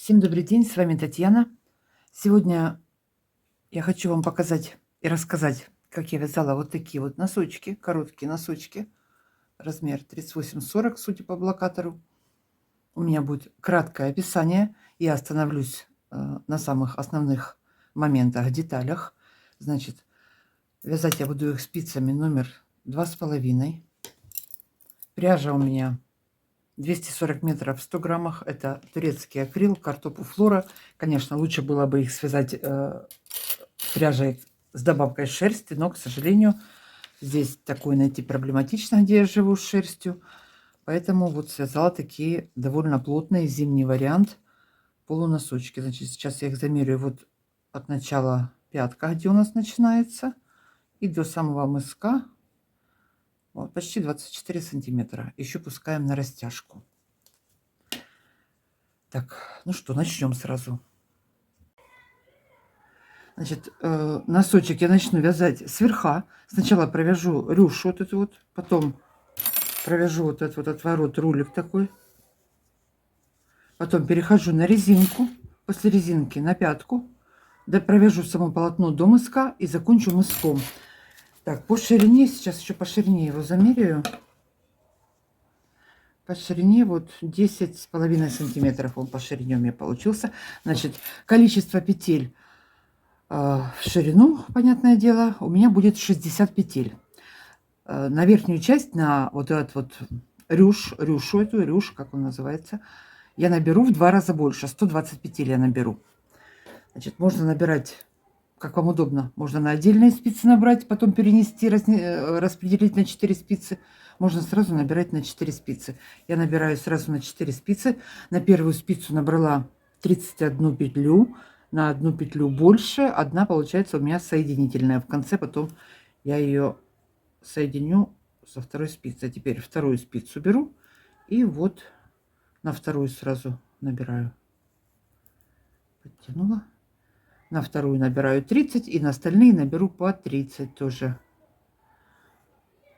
Всем добрый день, с вами Татьяна. Сегодня я хочу вам показать и рассказать, как я вязала вот такие вот носочки, короткие носочки, размер 38-40, судя по блокатору. У меня будет краткое описание, я остановлюсь на самых основных моментах, деталях. Значит, вязать я буду их спицами номер 2,5. Пряжа у меня 240 метров в 100 граммах. Это турецкий акрил, картопу флора. Конечно, лучше было бы их связать пряжей с добавкой шерсти, но, к сожалению, здесь такое найти проблематично, где я живу с шерстью. Поэтому вот связала такие довольно плотные, зимний вариант полуносочки. Значит, сейчас я их замерю вот от начала пятка, где у нас начинается, и до самого мыска. Вот, почти 24 сантиметра. Еще пускаем на растяжку. Так, ну что, начнем сразу. Значит, носочек я начну вязать сверха. Сначала провяжу рюшу вот эту вот, потом провяжу вот этот вот отворот, рулик такой. Потом перехожу на резинку, после резинки на пятку. Да, провяжу само полотно до мыска и закончу мыском. Так, по ширине, сейчас еще по ширине его замеряю. По ширине вот 10,5 сантиметров он по ширине у меня получился. Значит, количество петель в ширину, понятное дело, у меня будет 60 петель. На верхнюю часть, на вот этот вот рюш, как он называется, я наберу в 2 раза больше, 120 петель я наберу. Значит, можно набирать, как вам удобно. Можно на отдельные спицы набрать, потом перенести, распределить на 4 спицы. Можно сразу набирать на 4 спицы. Я набираю сразу на 4 спицы. На первую спицу набрала 31 петлю. На одну петлю больше. Одна получается у меня соединительная. В конце потом я ее соединю со второй спицы. Теперь вторую спицу беру. И вот на вторую сразу набираю. Подтянула. На вторую набираю 30, и на остальные наберу по 30 тоже.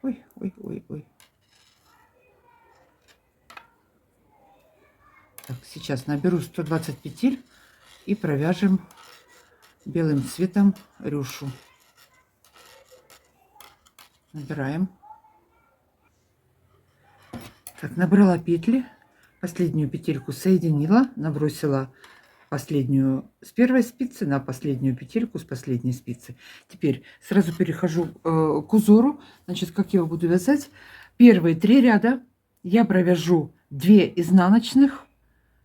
Ой. Так, сейчас наберу 120 петель и провяжем белым цветом рюшу. Набираем. Так, набрала петли, последнюю петельку соединила, набросила последнюю с первой спицы на последнюю петельку с последней спицы. Теперь сразу перехожу к узору. Значит, как я его буду вязать? Первые 3 ряда я провяжу 2 изнаночных,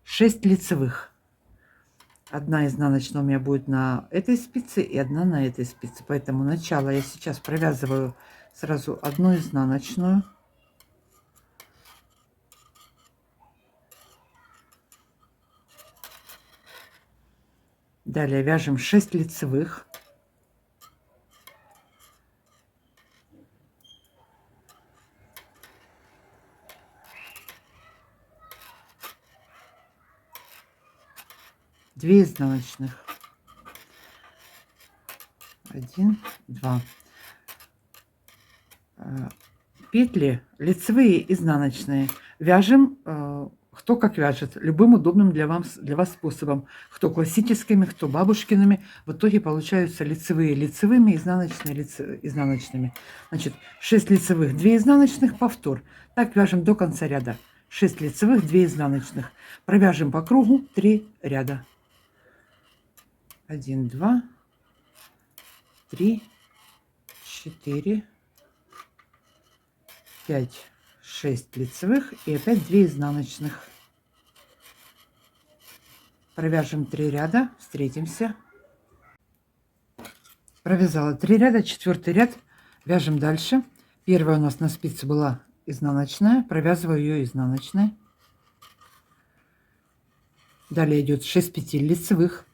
6 лицевых. Одна изнаночная у меня будет на этой спице и одна на этой спице. Поэтому начало я сейчас провязываю сразу одну изнаночную. Далее вяжем 6 лицевых. Две изнаночных. 1, 2. Петли лицевые, изнаночные вяжем кто как вяжет, любым удобным для вас способом. Кто классическими, кто бабушкиными. В итоге получаются лицевые лицевыми, изнаночные изнаночными. Значит, 6 лицевых, 2 изнаночных, повтор. Так вяжем до конца ряда. 6 лицевых, 2 изнаночных. Провяжем по кругу 3 ряда. 1, 2, 3, 4, 5, 6 лицевых и опять 2 изнаночных. Провяжем 3 ряда, встретимся. Провязала 3 ряда, 4-й ряд вяжем дальше. Первая у нас на спице была изнаночная, провязываю ее изнаночной. Далее идет 6 петель лицевых.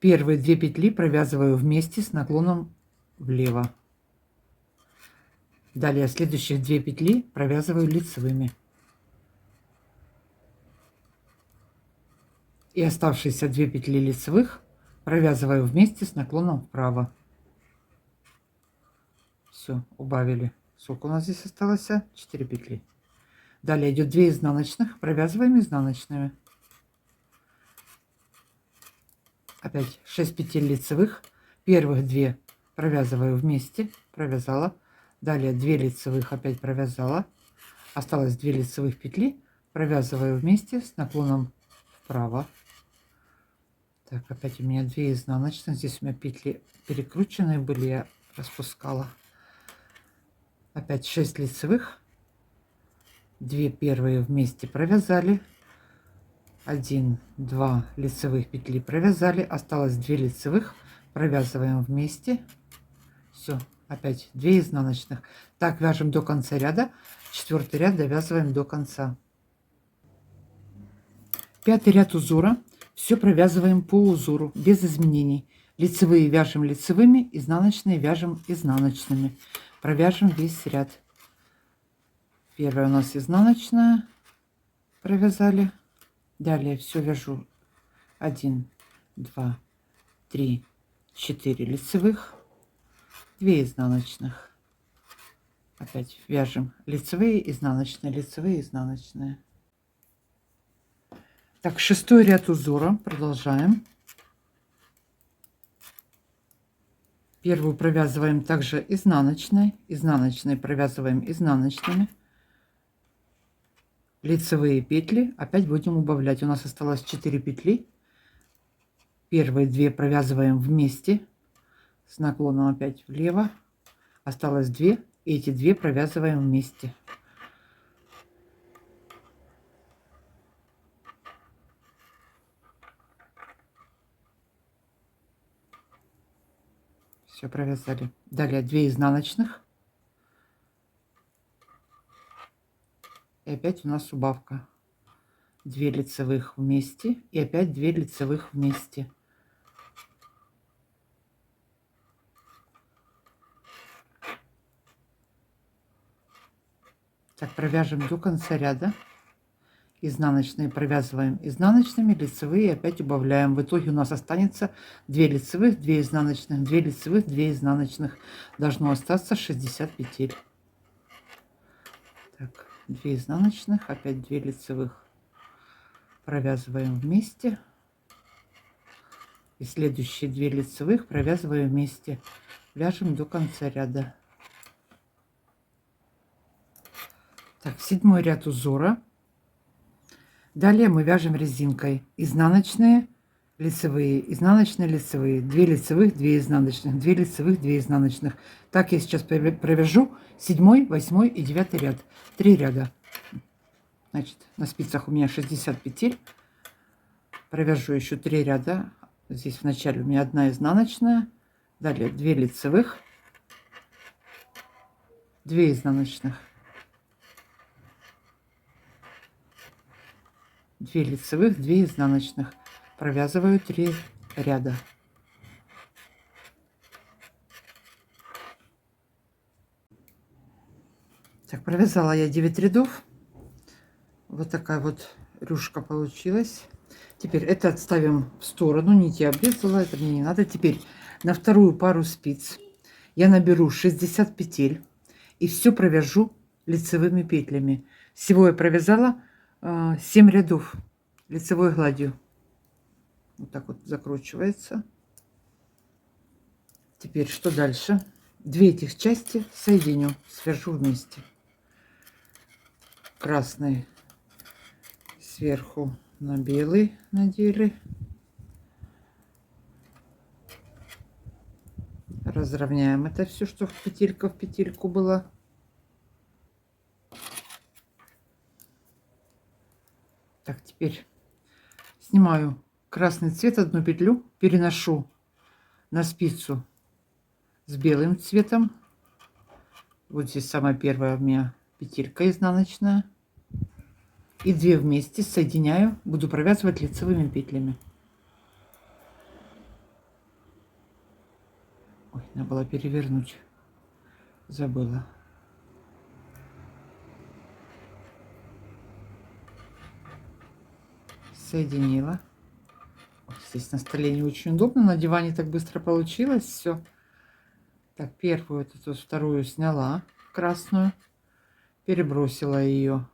Первые 2 петли провязываю вместе с наклоном влево. Далее следующих 2 петли провязываю лицевыми. И оставшиеся 2 петли лицевых провязываю вместе с наклоном вправо. Все, убавили. Сколько у нас здесь осталось? 4 петли. Далее идет 2 изнаночных, провязываем изнаночными. опять 6 петель лицевых, первых 2 провязываю вместе, провязала, далее 2 лицевых опять провязала, осталось 2 лицевых петли, провязываю вместе с наклоном вправо. Так, опять у меня 2 изнаночных, здесь у меня петли перекрученные были, я распускала. Опять 6 лицевых, 2 первые вместе провязали, 1, 2 лицевых петли провязали, осталось 2 лицевых, провязываем вместе, все, опять 2 изнаночных. Так вяжем до конца ряда, 4-й ряд довязываем до конца. 5-й ряд узора, все провязываем по узору без изменений. Лицевые вяжем лицевыми, изнаночные вяжем изнаночными. Провяжем весь ряд. Первая у нас изнаночная, провязали. Далее все вяжу 1, 2, 3, 4 лицевых, 2 изнаночных. Опять вяжем лицевые, изнаночные. Так, 6-й ряд узора, продолжаем. Первую провязываем также изнаночной, провязываем изнаночными. Лицевые петли опять будем убавлять. У нас осталось 4 петли. Первые 2 провязываем вместе с наклоном опять влево. Осталось 2, и эти 2 провязываем вместе. Все провязали. Далее 2 изнаночных. И опять у нас убавка. 2 лицевых вместе и опять 2 лицевых вместе. Так, провяжем до конца ряда. Изнаночные провязываем изнаночными, лицевые опять убавляем. В итоге у нас останется 2 лицевых, 2 изнаночных, 2 лицевых, 2 изнаночных. Должно остаться 60 петель. Так, 2 изнаночных, опять 2 лицевых провязываем вместе. И следующие 2 лицевых провязываем вместе. Вяжем до конца ряда. Так, 7-й ряд узора. Далее мы вяжем резинкой изнаночные, лицевые, изнаночные, лицевые, 2 лицевых, 2 изнаночных, 2 лицевых, 2 изнаночных. Так я сейчас провяжу 7, 8 и 9 ряд. 3 ряда. Значит, на спицах у меня 60 петель. Провяжу еще 3 ряда. Здесь в начале у меня 1 изнаночная, далее 2 лицевых, 2 изнаночных. 2 лицевых, 2 изнаночных. Провязываю 3 ряда. Так, провязала я 9 рядов. Вот такая вот рюшка получилась. Теперь это отставим в сторону. Нить я обрезала, это мне не надо. Теперь на вторую пару спиц я наберу 60 петель и все провяжу лицевыми петлями. Всего я провязала 7 рядов лицевой гладью. Вот так вот закручивается. Теперь что дальше? 2 этих части соединю, свяжу вместе. Красный сверху на белый надели. Разровняем это все, что петелька в петельку была. Так, теперь снимаю красный цвет, одну петлю, переношу на спицу с белым цветом. Вот здесь самая первая у меня петелька изнаночная. И 2 вместе соединяю, буду провязывать лицевыми петлями. Ой, надо было перевернуть, забыла. Соединила. Здесь на столе не очень удобно, на диване так быстро получилось все. Так, первую, вот эту вторую сняла, красную, перебросила ее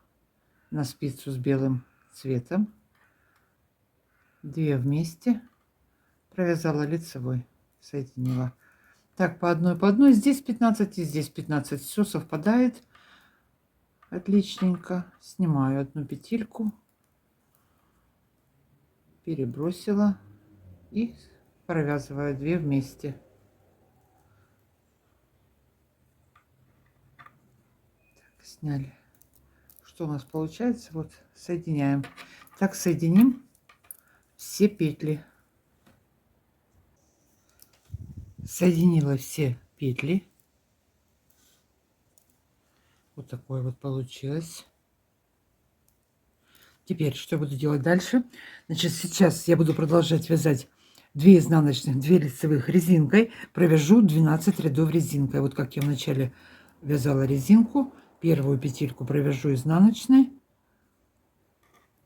на спицу с белым цветом. 2 вместе провязала лицевой, соединила. Так, по одной, здесь 15 и здесь 15. Все совпадает. Отличненько. Снимаю одну петельку, перебросила и провязываю 2 вместе. Так, сняли. Что у нас получается? Вот соединяем. Так, соединим все петли. Соединила все петли. Вот такое вот получилось. Теперь что буду делать дальше? Значит, сейчас я буду продолжать вязать 2 изнаночных, 2 лицевых резинкой. Провяжу 12 рядов резинкой. Вот как я вначале вязала резинку. Первую петельку провяжу изнаночной.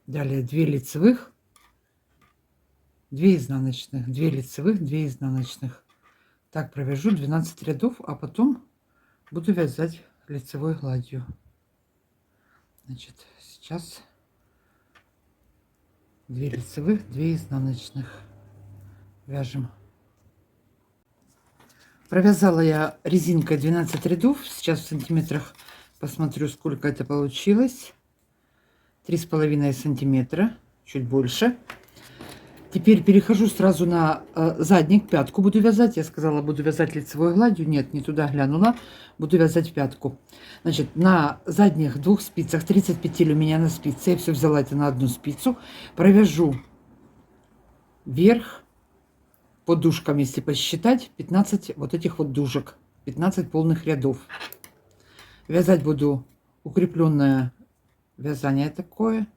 Далее 2 лицевых, 2 изнаночных, 2 лицевых, 2 изнаночных. Так провяжу 12 рядов, а потом буду вязать лицевой гладью. Значит, сейчас 2 лицевых, 2 изнаночных вяжем. Провязала я резинкой 12 рядов. Сейчас в сантиметрах посмотрю, сколько это получилось. 3,5 сантиметра, чуть больше. Теперь перехожу сразу на задник, пятку буду вязать. Я сказала, буду вязать лицевой гладью. Нет, не туда глянула. Буду вязать пятку. Значит, на задних 2 спицах 30 петель у меня на спице. Я все взяла это на одну спицу. Провяжу вверх по дужкам, если посчитать, 15 вот этих вот дужек. 15 полных рядов. Вязать буду укрепленное вязание такое.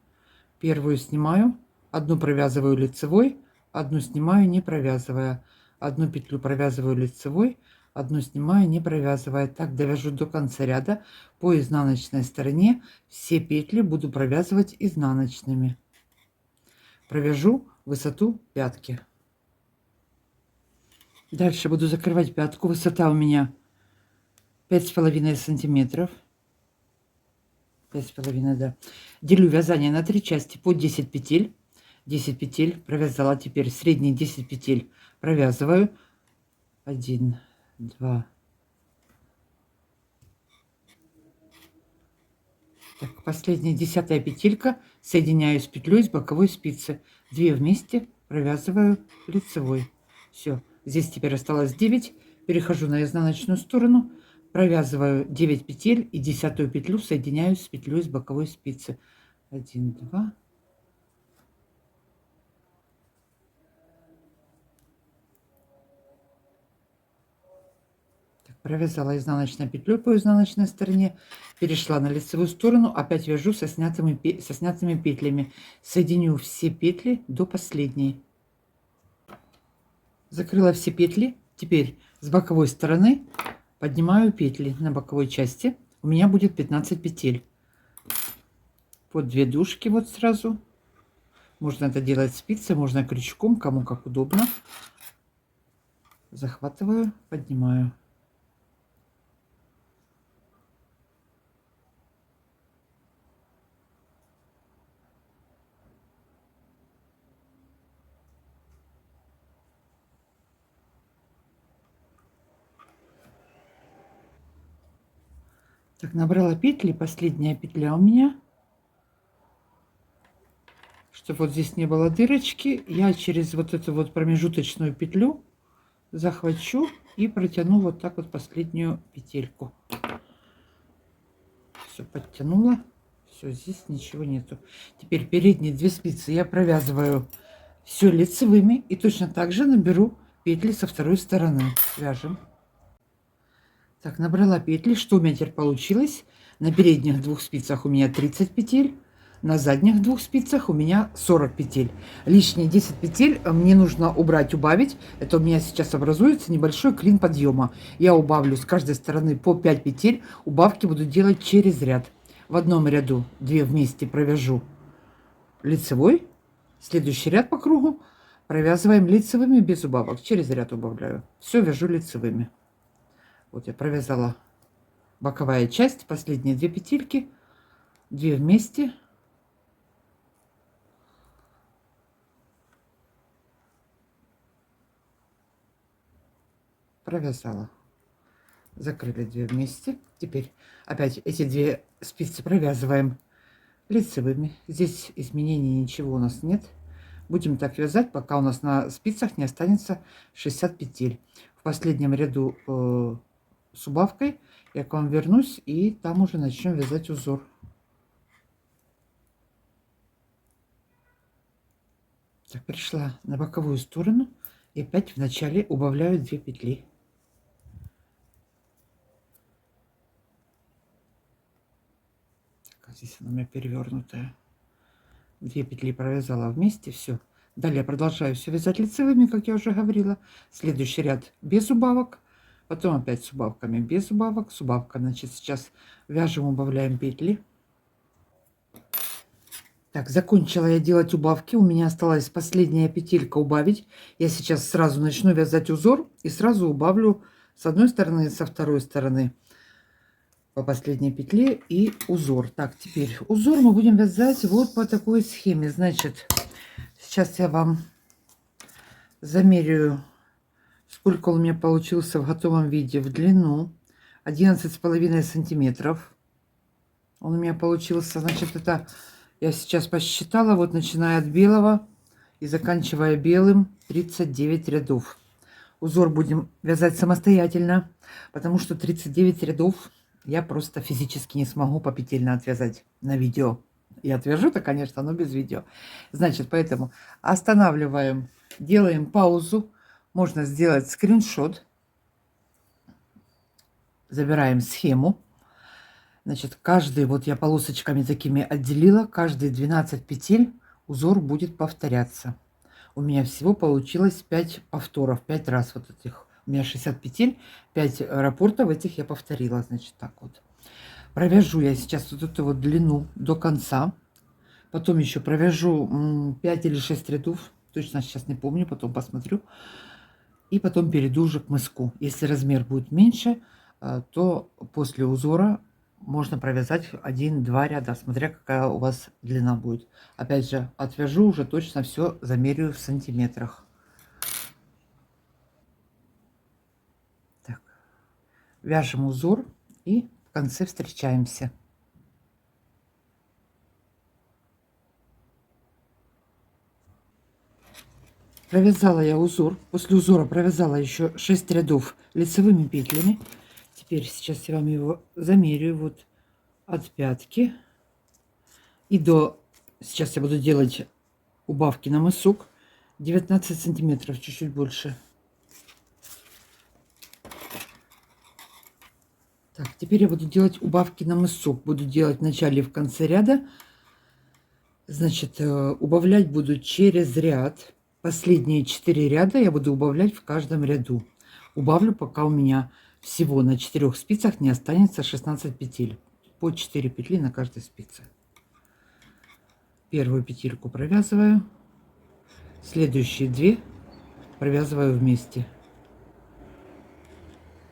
Первую снимаю. Одну провязываю лицевой, одну снимаю, не провязывая. Одну петлю провязываю лицевой, одну снимаю, не провязывая. Так довяжу до конца ряда. По изнаночной стороне все петли буду провязывать изнаночными. Провяжу высоту пятки. Дальше буду закрывать пятку. Высота у меня 5,5 сантиметров. 5,5, да. Делю вязание на 3 части по 10 петель. 10 петель провязала. Теперь средние 10 петель провязываю. 1, 2. Так, последняя 10-я петелька соединяю с петлей с боковой спицы. 2 вместе провязываю лицевой. Все. Здесь теперь осталось 9. Перехожу на изнаночную сторону. Провязываю 9 петель и 10-ю петлю соединяю с петлей с боковой спицы. 1, 2. Провязала изнаночной петлей по изнаночной стороне, перешла на лицевую сторону, опять вяжу со снятыми петлями. Соединю все петли до последней. Закрыла все петли. Теперь с боковой стороны поднимаю петли на боковой части. У меня будет 15 петель. По 2 дужки вот сразу. Можно это делать спицей, можно крючком, кому как удобно. Захватываю, поднимаю. Так, набрала петли, последняя петля у меня. Чтобы вот здесь не было дырочки, я через вот эту вот промежуточную петлю захвачу и протяну вот так вот последнюю петельку. Все подтянула. Все, здесь ничего нету. Теперь передние 2 спицы я провязываю все лицевыми и точно так же наберу петли со второй стороны. Вяжем. Так, набрала петли. Что у меня теперь получилось? На передних 2 спицах у меня 30 петель. На задних 2 спицах у меня 40 петель. Лишние 10 петель мне нужно убрать, убавить. Это у меня сейчас образуется небольшой клин подъема. Я убавлю с каждой стороны по 5 петель. Убавки буду делать через ряд. В одном ряду 2 вместе провяжу лицевой. Следующий ряд по кругу провязываем лицевыми без убавок. Через ряд убавляю. Все вяжу лицевыми. Вот я провязала боковая часть, последние 2 петельки, 2 вместе. провязала. Закрыли 2 вместе. Теперь опять эти 2 спицы провязываем лицевыми. Здесь изменений ничего у нас нет. Будем так вязать, пока у нас на спицах не останется 60 петель. В последнем ряду с убавкой я к вам вернусь, и там уже начнем вязать узор. Так, пришла на боковую сторону и опять в начале убавляю 2 петли. Так, здесь она у меня перевернутая. 2 петли провязала вместе, все. Далее продолжаю все вязать лицевыми, как я уже говорила. Следующий ряд без убавок, потом опять с убавками, без убавок, с убавками. Значит, сейчас вяжем, убавляем петли. Так, закончила я делать убавки. У меня осталась последняя петелька убавить. Я сейчас сразу начну вязать узор и сразу убавлю с одной стороны и со второй стороны по последней петле и узор. Так, теперь узор мы будем вязать вот по такой схеме. Значит, сейчас я вам замеряю, сколько он у меня получился в готовом виде в длину. 11,5 сантиметров он у меня получился. Значит, это я сейчас посчитала, вот начиная от белого и заканчивая белым, 39 рядов. Узор будем вязать самостоятельно, потому что 39 рядов я просто физически не смогу попетельно отвязать на видео. Я отвяжу-то, конечно, но без видео. Значит, поэтому останавливаем, делаем паузу. Можно сделать скриншот. Забираем схему. Значит, каждый, вот я полосочками такими отделила, каждые 12 петель узор будет повторяться. У меня всего получилось 5 повторов, 5 раз вот этих. У меня 60 петель, 5 раппортов этих я повторила, значит, так вот. Провяжу я сейчас вот эту вот длину до конца. Потом еще провяжу 5 или 6 рядов, точно сейчас не помню, потом посмотрю. И потом перейду уже к мыску. Если размер будет меньше, то после узора можно провязать 1-2 ряда, смотря какая у вас длина будет. Опять же, отвяжу уже точно все, замерю в сантиметрах. Так. Вяжем узор и в конце встречаемся. Провязала я узор. После узора провязала еще 6 рядов лицевыми петлями. Теперь сейчас я вам его замерю вот от пятки и до... Сейчас я буду делать убавки на мысок. 19 сантиметров, чуть-чуть больше. Так, теперь я буду делать убавки на мысок. Буду делать в начале и в конце ряда. Значит, убавлять буду через ряд. Последние 4 ряда я буду убавлять в каждом ряду. Убавлю, пока у меня всего на 4 спицах не останется 16 петель. По 4 петли на каждой спице. Первую петельку провязываю. Следующие 2 провязываю вместе.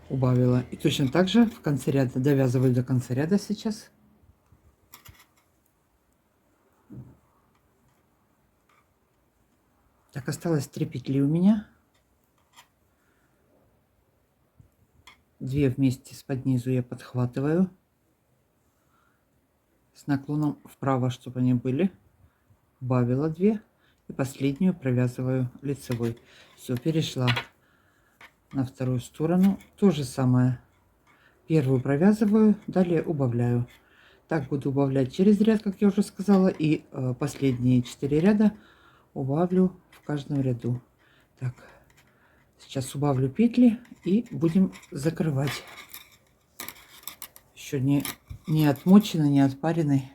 Убавила. И точно так же в конце ряда довязываю до конца ряда сейчас. Так, осталось 3 петли у меня. 2 вместе с под низу я подхватываю с наклоном вправо, чтобы они были. Убавила 2 и последнюю провязываю лицевой. Все, перешла на вторую сторону. То же самое. Первую провязываю, далее убавляю. Так буду убавлять через ряд, как я уже сказала, и последние 4 ряда убавлю в каждом ряду. Так, сейчас убавлю петли и будем закрывать. Еще не отмоченный, не отпаренный.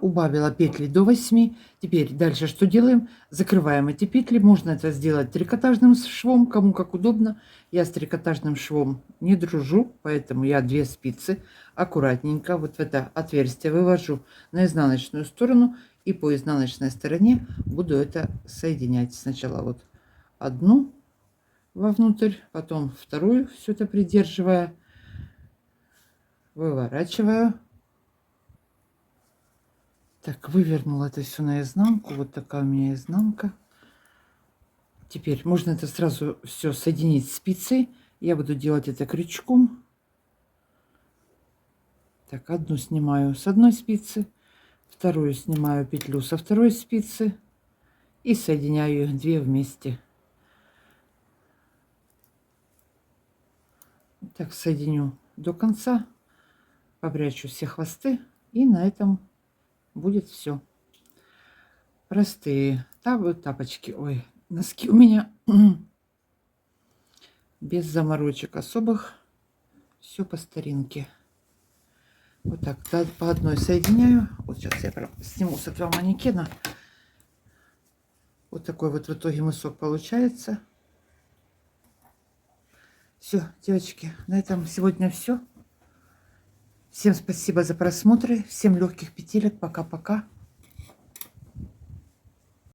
Убавила петли до 8. Теперь дальше что делаем? Закрываем эти петли. Можно это сделать трикотажным швом, кому как удобно. Я с трикотажным швом не дружу, поэтому я 2 спицы аккуратненько вот в это отверстие вывожу на изнаночную сторону. И по изнаночной стороне буду это соединять. Сначала вот одну вовнутрь, потом вторую, все это придерживая, выворачиваю. Так, вывернула это все наизнанку. Вот такая у меня изнанка. Теперь можно это сразу все соединить спицей. Я буду делать это крючком. Так, одну снимаю с одной спицы, вторую снимаю петлю со второй спицы и соединяю их две вместе. Так, соединю до конца, попрячу все хвосты, и на этом будет все. Простые тапочки, ой, носки у меня без заморочек особых, все по старинке. Вот так, по одной соединяю. Вот сейчас я прям сниму с этого манекена. Вот такой вот в итоге мысок получается. Все, девочки, на этом сегодня все. Всем спасибо за просмотры. Всем легких петелек. Пока-пока.